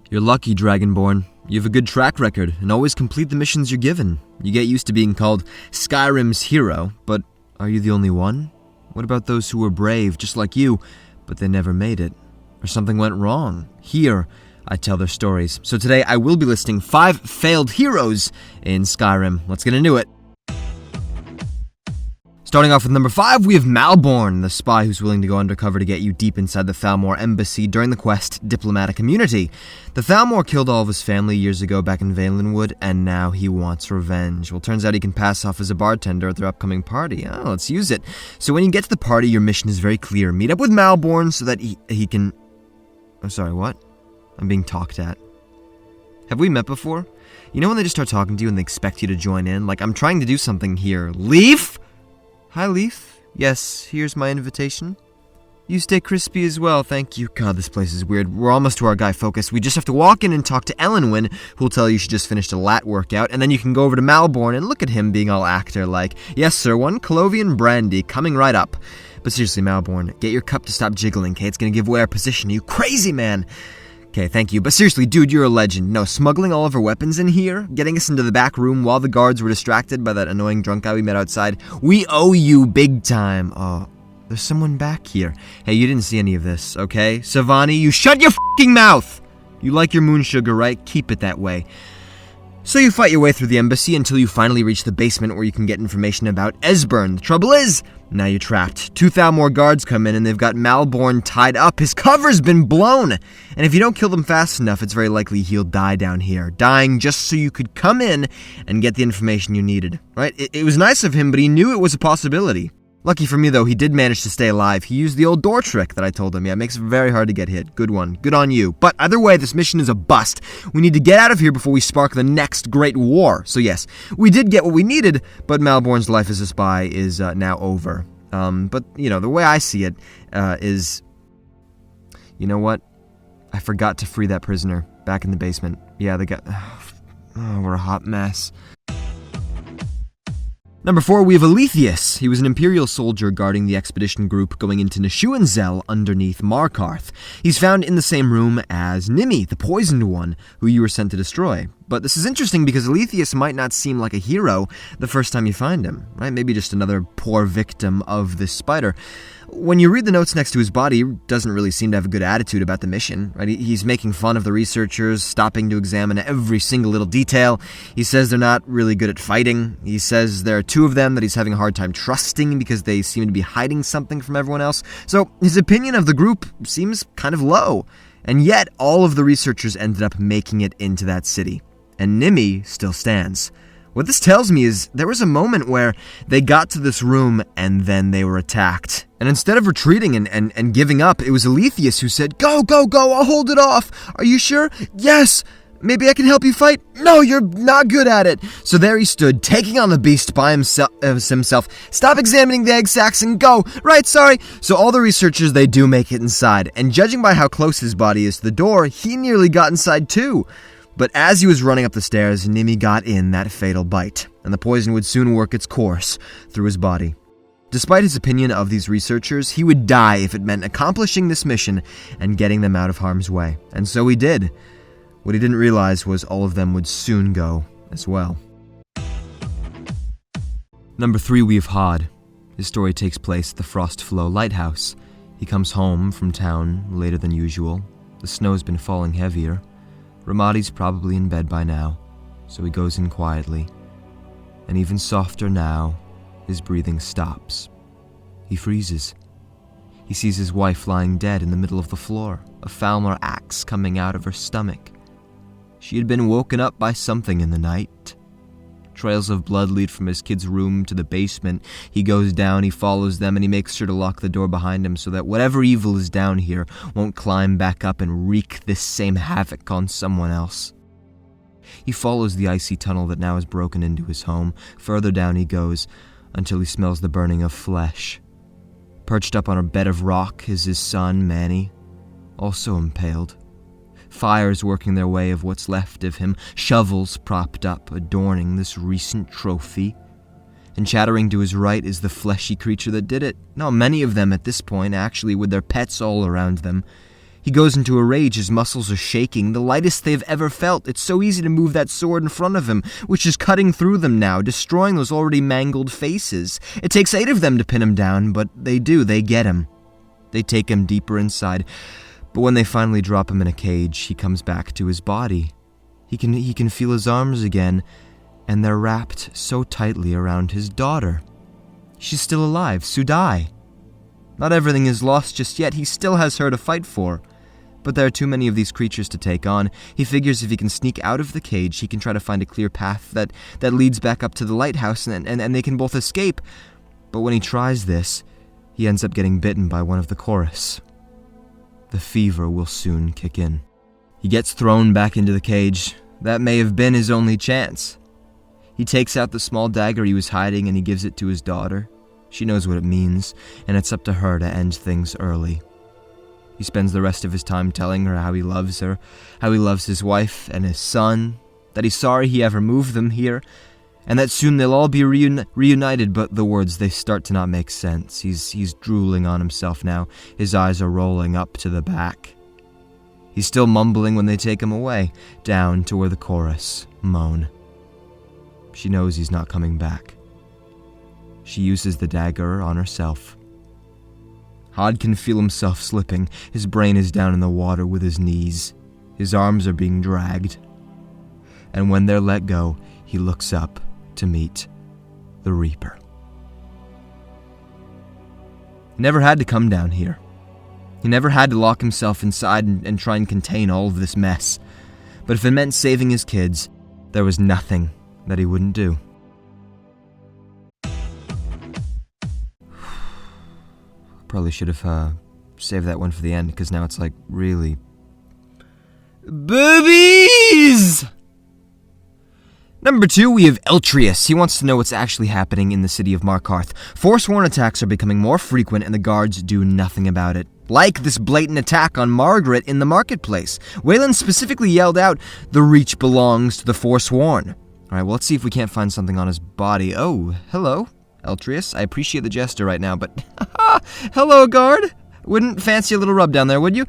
You're lucky, Dragonborn. You have a good track record, and always complete the missions you're given. You get used to being called Skyrim's hero, but are you the only one? What about those who were brave, just like you, but they never made it? Or something went wrong? Here, I tell their stories. So today, I will be listing 5 failed heroes in Skyrim. Let's get into it. Starting off with number 5, we have Malborn, the spy who's willing to go undercover to get you deep inside the Thalmor embassy during the quest Diplomatic Immunity. The Thalmor killed all of his family years ago back in Valenwood, and now he wants revenge. Well, turns out he can pass off as a bartender at their upcoming party. Oh, let's use it. So when you get to the party, your mission is very clear. Meet up with Malborn so that he can... Oh, sorry, what? I'm being talked at. Have we met before? You know when they just start talking to you and they expect you to join in? Like, I'm trying to do something here. Leaf? Hi, Leaf. Yes, here's my invitation. You stay crispy as well, thank you. God, this place is weird. We're almost to our guy focus. We just have to walk in and talk to Elenwyn, who'll tell you she just finished a lat workout, and then you can go over to Malborn and look at him being all actor-like. Yes, sir, 1 Clovian brandy, coming right up. But seriously, Malborn, get your cup to stop jiggling, okay? It's gonna give away our position, you crazy man! Okay, thank you. But seriously, dude, you're a legend. No, smuggling all of our weapons in here, getting us into the back room while the guards were distracted by that annoying drunk guy we met outside. We owe you big time. Oh, there's someone back here. Hey, you didn't see any of this, okay? Savani, you shut your f***ing mouth! You like your moon sugar, right? Keep it that way. So you fight your way through the embassy until you finally reach the basement where you can get information about Esbern. The trouble is, now you're trapped. 2 Thalmor guards come in and they've got Malborn tied up. His cover's been blown! And if you don't kill them fast enough, it's very likely he'll die down here. Dying just so you could come in and get the information you needed. Right? It was nice of him, but he knew it was a possibility. Lucky for me, though, he did manage to stay alive. He used the old door trick that I told him. Yeah, it makes it very hard to get hit. Good one. Good on you. But either way, this mission is a bust. We need to get out of here before we spark the next great war. So yes, we did get what we needed, but Malborn's life as a spy is now over. But, you know, the way I see it is... You know what? I forgot to free that prisoner back in the basement. Yeah, they got... Oh, we're a hot mess. Number 4, we have Alethea. He was an Imperial soldier guarding the expedition group going into Neshuenzel underneath Markarth. He's found in the same room as Nimi, the poisoned one, who you were sent to destroy. But this is interesting because Alethea might not seem like a hero the first time you find him, right? Maybe just another poor victim of this spider. When you read the notes next to his body, he doesn't really seem to have a good attitude about the mission, right? He's making fun of the researchers, stopping to examine every single little detail. He says they're not really good at fighting. He says there are 2 of them that he's having a hard time trusting because they seem to be hiding something from everyone else. So his opinion of the group seems kind of low. And yet, all of the researchers ended up making it into that city. And Nimi still stands. What this tells me is there was a moment where they got to this room and then they were attacked. And instead of retreating and giving up, it was Alethea who said, Go, go, go, I'll hold it off. Are you sure? Yes. Maybe I can help you fight? No, you're not good at it. So there he stood, taking on the beast by himself. Stop examining the egg sacs and go. Right, sorry. So all the researchers, they do make it inside. And judging by how close his body is to the door, he nearly got inside too. But as he was running up the stairs, Nimi got in that fatal bite, and the poison would soon work its course through his body. Despite his opinion of these researchers, he would die if it meant accomplishing this mission and getting them out of harm's way. And so he did. What he didn't realize was all of them would soon go as well. Number 3, we have Hod. His story takes place at the Frostflow Lighthouse. He comes home from town later than usual. The snow's been falling heavier. Ramadi's probably in bed by now, so he goes in quietly. And even softer now, his breathing stops. He freezes. He sees his wife lying dead in the middle of the floor, a Falmer axe coming out of her stomach. She had been woken up by something in the night. Trails of blood lead from his kid's room to the basement. He goes down, he follows them, and he makes sure to lock the door behind him so that whatever evil is down here won't climb back up and wreak this same havoc on someone else. He follows the icy tunnel that now is broken into his home. Further down he goes, until he smells the burning of flesh. Perched up on a bed of rock is his son, Manny, also impaled. Fires working their way of what's left of him, shovels propped up, adorning this recent trophy. And chattering to his right is the fleshy creature that did it. Not many of them at this point, actually, with their pets all around them. He goes into a rage, his muscles are shaking, the lightest they've ever felt. It's so easy to move that sword in front of him, which is cutting through them now, destroying those already mangled faces. It takes 8 of them to pin him down, but they get him. They take him deeper inside, but when they finally drop him in a cage, he comes back to his body. He can feel his arms again, and they're wrapped so tightly around his daughter. She's still alive, Sudai. Not everything is lost just yet, he still has her to fight for. But there are too many of these creatures to take on. He figures if he can sneak out of the cage, he can try to find a clear path that leads back up to the lighthouse, and they can both escape. But when he tries this, he ends up getting bitten by one of the chorus. The fever will soon kick in. He gets thrown back into the cage. That may have been his only chance. He takes out the small dagger he was hiding and he gives it to his daughter. She knows what it means, and it's up to her to end things early. He spends the rest of his time telling her, how he loves his wife and his son, that he's sorry he ever moved them here, and that soon they'll all be reunited, but the words, they start to not make sense. He's drooling on himself now. His eyes are rolling up to the back. He's still mumbling when they take him away, down to where the chorus moan. She knows he's not coming back. She uses the dagger on herself. Hod can feel himself slipping. His brain is down in the water with his knees. His arms are being dragged. And when they're let go, he looks up to meet the Reaper. He never had to come down here. He never had to lock himself inside and try and contain all of this mess. But if it meant saving his kids, there was nothing that he wouldn't do. Probably should have saved that one for the end, because now it's like, really... Boobies! Number 2, we have Trias. He wants to know what's actually happening in the city of Markarth. Forsworn attacks are becoming more frequent, and the guards do nothing about it. Like this blatant attack on Margaret in the marketplace. Waylon specifically yelled out, "The Reach belongs to the Forsworn." Alright, well, let's see if we can't find something on his body. Oh, hello, Trias. I appreciate the gesture right now, but... Hello, guard. Wouldn't fancy a little rub down there, would you?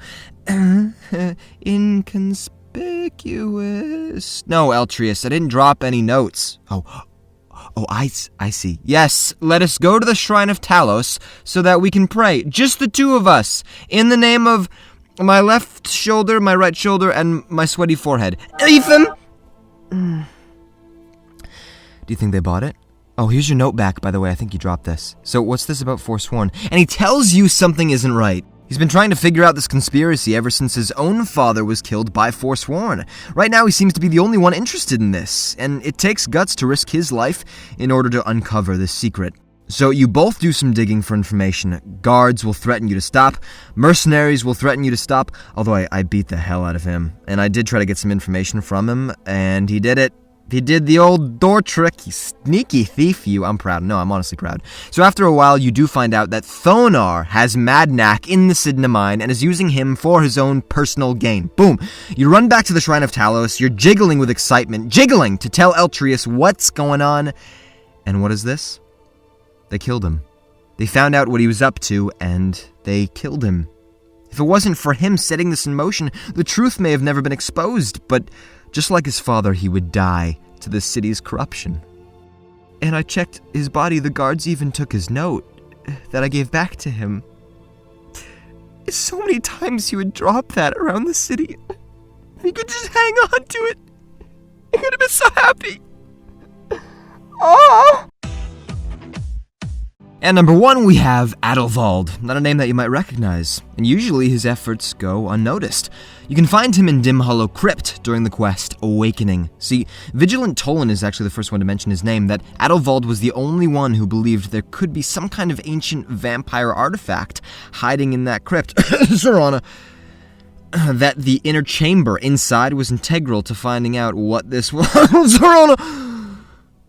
Inconspicuous. No, Trias, I didn't drop any notes. Oh, I see. Yes, let us go to the Shrine of Talos so that we can pray. Just the two of us. In the name of my left shoulder, my right shoulder, and my sweaty forehead. Ethan! Do you think they bought it? Oh, here's your note back, by the way. I think you dropped this. So what's this about Forsworn? And he tells you something isn't right. He's been trying to figure out this conspiracy ever since his own father was killed by Forsworn. Right now, he seems to be the only one interested in this, and it takes guts to risk his life in order to uncover this secret. So you both do some digging for information. Guards will threaten you to stop. Mercenaries will threaten you to stop, although I beat the hell out of him. And I did try to get some information from him, and he did it. He did the old door trick, you sneaky thief, you. I'm proud. No, I'm honestly proud. So after a while, you do find out that Thonar has Madnak in the Sidna mine and is using him for his own personal gain. Boom. You run back to the Shrine of Talos. You're jiggling with excitement, jiggling to tell Trias what's going on. And what is this? They killed him. They found out what he was up to, and they killed him. If it wasn't for him setting this in motion, the truth may have never been exposed, but... just like his father, he would die to the city's corruption. And I checked his body. The guards even took his note that I gave back to him. So many times he would drop that around the city. He could just hang on to it. He could have been so happy. Oh! And number 1, we have Adelvald, not a name that you might recognize, and usually his efforts go unnoticed. You can find him in Dim Hollow Crypt during the quest Awakening. See, Vigilant Tolan is actually the first one to mention his name, that Adelvald was the only one who believed there could be some kind of ancient vampire artifact hiding in that crypt. Zorana. That the inner chamber inside was integral to finding out what this was. Zorana.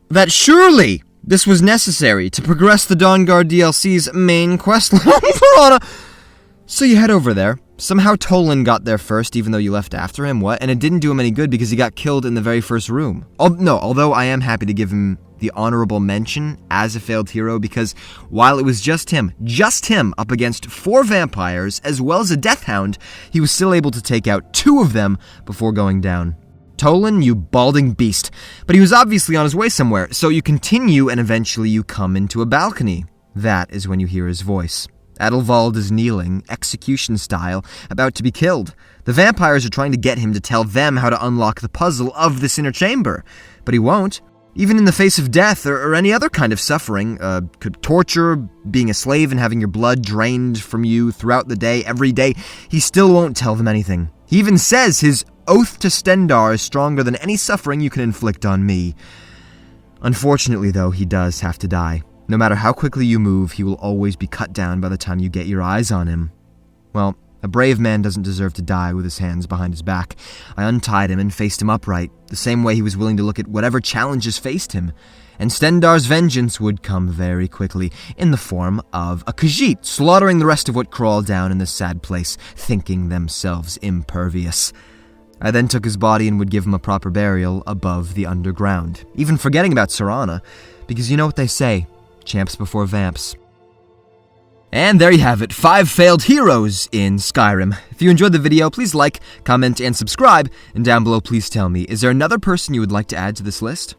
That surely... this was necessary to progress the Dawnguard DLC's main questline. So you head over there, Somehow Tolan got there first even though you left after him, what? And it didn't do him any good because he got killed in the very first room. Although I am happy to give him the honorable mention as a failed hero because while it was just him up against 4 vampires as well as a death hound, he was still able to take out 2 of them before going down. Tolan, you balding beast. But he was obviously on his way somewhere, so you continue and eventually you come into a balcony. That is when you hear his voice. Adelwald is kneeling, execution style, about to be killed. The vampires are trying to get him to tell them how to unlock the puzzle of this inner chamber, but he won't. Even in the face of death or any other kind of suffering, torture, being a slave and having your blood drained from you throughout the day, every day, he still won't tell them anything. He even says his oath to Stendarr is stronger than any suffering you can inflict on me. Unfortunately, though, he does have to die. No matter how quickly you move, he will always be cut down by the time you get your eyes on him. Well, a brave man doesn't deserve to die with his hands behind his back. I untied him and faced him upright, the same way he was willing to look at whatever challenges faced him. And Stendarr's vengeance would come very quickly, in the form of a Khajiit, slaughtering the rest of what crawled down in this sad place, thinking themselves impervious. I then took his body and would give him a proper burial above the underground, even forgetting about Serana, because you know what they say, champs before vamps. And there you have it, 5 failed heroes in Skyrim. If you enjoyed the video, please like, comment, and subscribe, and down below please tell me, is there another person you would like to add to this list?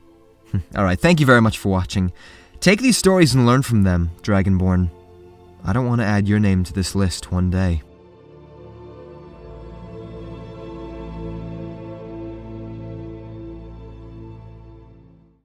Alright, thank you very much for watching. Take these stories and learn from them, Dragonborn. I don't want to add your name to this list one day.